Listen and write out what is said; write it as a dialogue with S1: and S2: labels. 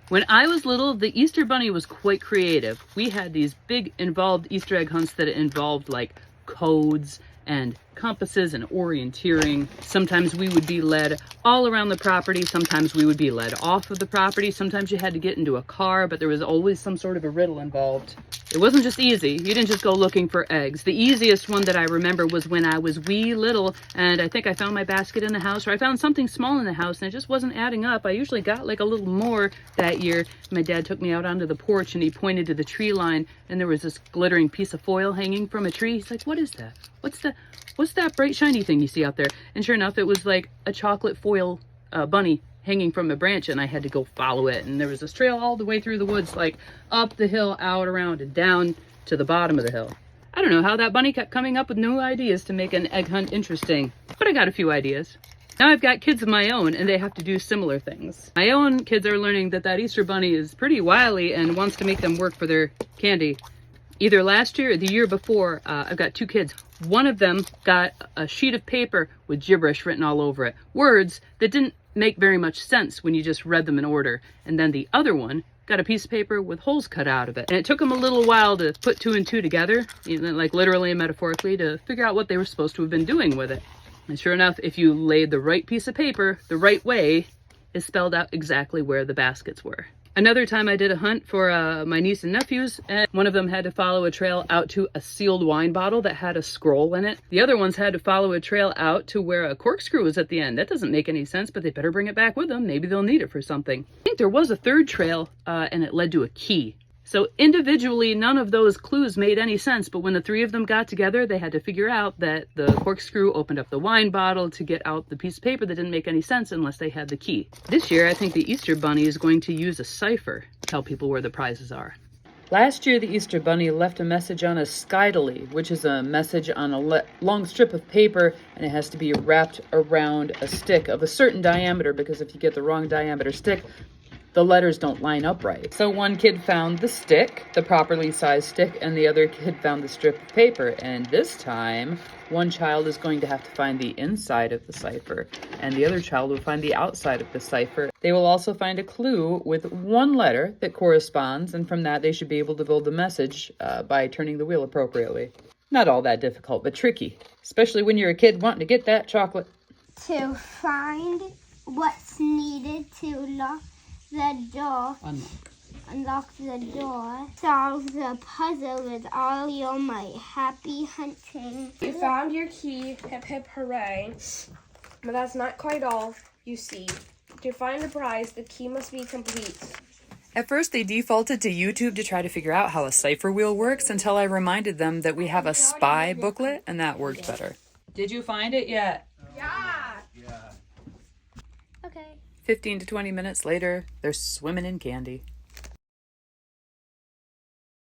S1: When I was little, the Easter Bunny was quite creative. We had these big involved Easter egg hunts that involved like codes and compasses and orienteering. Sometimes we would be led all around the property. Sometimes we would be led off of the property. Sometimes you had to get into a car, but there was always some sort of a riddle involved. It wasn't just easy. You didn't just go looking for eggs. The easiest one that I remember was when I was wee little, and I think I found my basket in the house, or I found something small in the house, and it just wasn't adding up. I usually got like a little more that year. My dad took me out onto the porch, and he pointed to the tree line, and there was this glittering piece of foil hanging from a tree. He's like, "What is that? What's that bright shiny thing you see out there?" And sure enough, it was like a chocolate foil bunny hanging from a branch, and I had to go follow it. And there was this trail all the way through the woods, like up the hill, out around, and down to the bottom of the hill. I don't know how that bunny kept coming up with new ideas to make an egg hunt interesting, but I got a few ideas. Now I've got kids of my own, and they have to do similar things. My own kids are learning that Easter Bunny is pretty wily and wants to make them work for their candy. Either last year or the year before, I've got two kids. One of them got a sheet of paper with gibberish written all over it. Words that didn't make very much sense when you just read them in order. And then the other one got a piece of paper with holes cut out of it. And it took them a little while to put two and two together, like literally and metaphorically, to figure out what they were supposed to have been doing with it. And sure enough, if you laid the right piece of paper the right way, it spelled out exactly where the baskets were. Another time I did a hunt for my niece and nephews, and one of them had to follow a trail out to a sealed wine bottle that had a scroll in it. The other ones had to follow a trail out to where a corkscrew was at the end. That doesn't make any sense, but they better bring it back with them. Maybe they'll need it for something. I think there was a third trail, and it led to a key. So individually, none of those clues made any sense, but when the three of them got together, they had to figure out that the corkscrew opened up the wine bottle to get out the piece of paper that didn't make any sense unless they had the key. This year, I think the Easter Bunny is going to use a Cypher to tell people where the prizes are. Last year, the Easter Bunny left a message on a skydily, which is a message on a long strip of paper, and it has to be wrapped around a stick of a certain diameter, because if you get the wrong diameter stick, the letters don't line up right. So one kid found the stick, the properly sized stick, and the other kid found the strip of paper. And this time, one child is going to have to find the inside of the cipher, and the other child will find the outside of the cipher. They will also find a clue with one letter that corresponds, and from that they should be able to build the message by turning the wheel appropriately. Not all that difficult, but tricky, especially when you're a kid wanting to get that chocolate.
S2: To find what's needed to lock the door, unlock the door, solve the puzzle with all your might. Happy hunting.
S3: You found your key, hip hip hooray. But that's not quite all, you see. To find the prize, the key must be complete.
S1: At first, they defaulted to YouTube to try to figure out how a cipher wheel works until I reminded them that we have a spy booklet, and that worked better. Did you find it yet?
S3: Yeah.
S2: Okay.
S1: 15 to 20 minutes later, they're swimming in candy.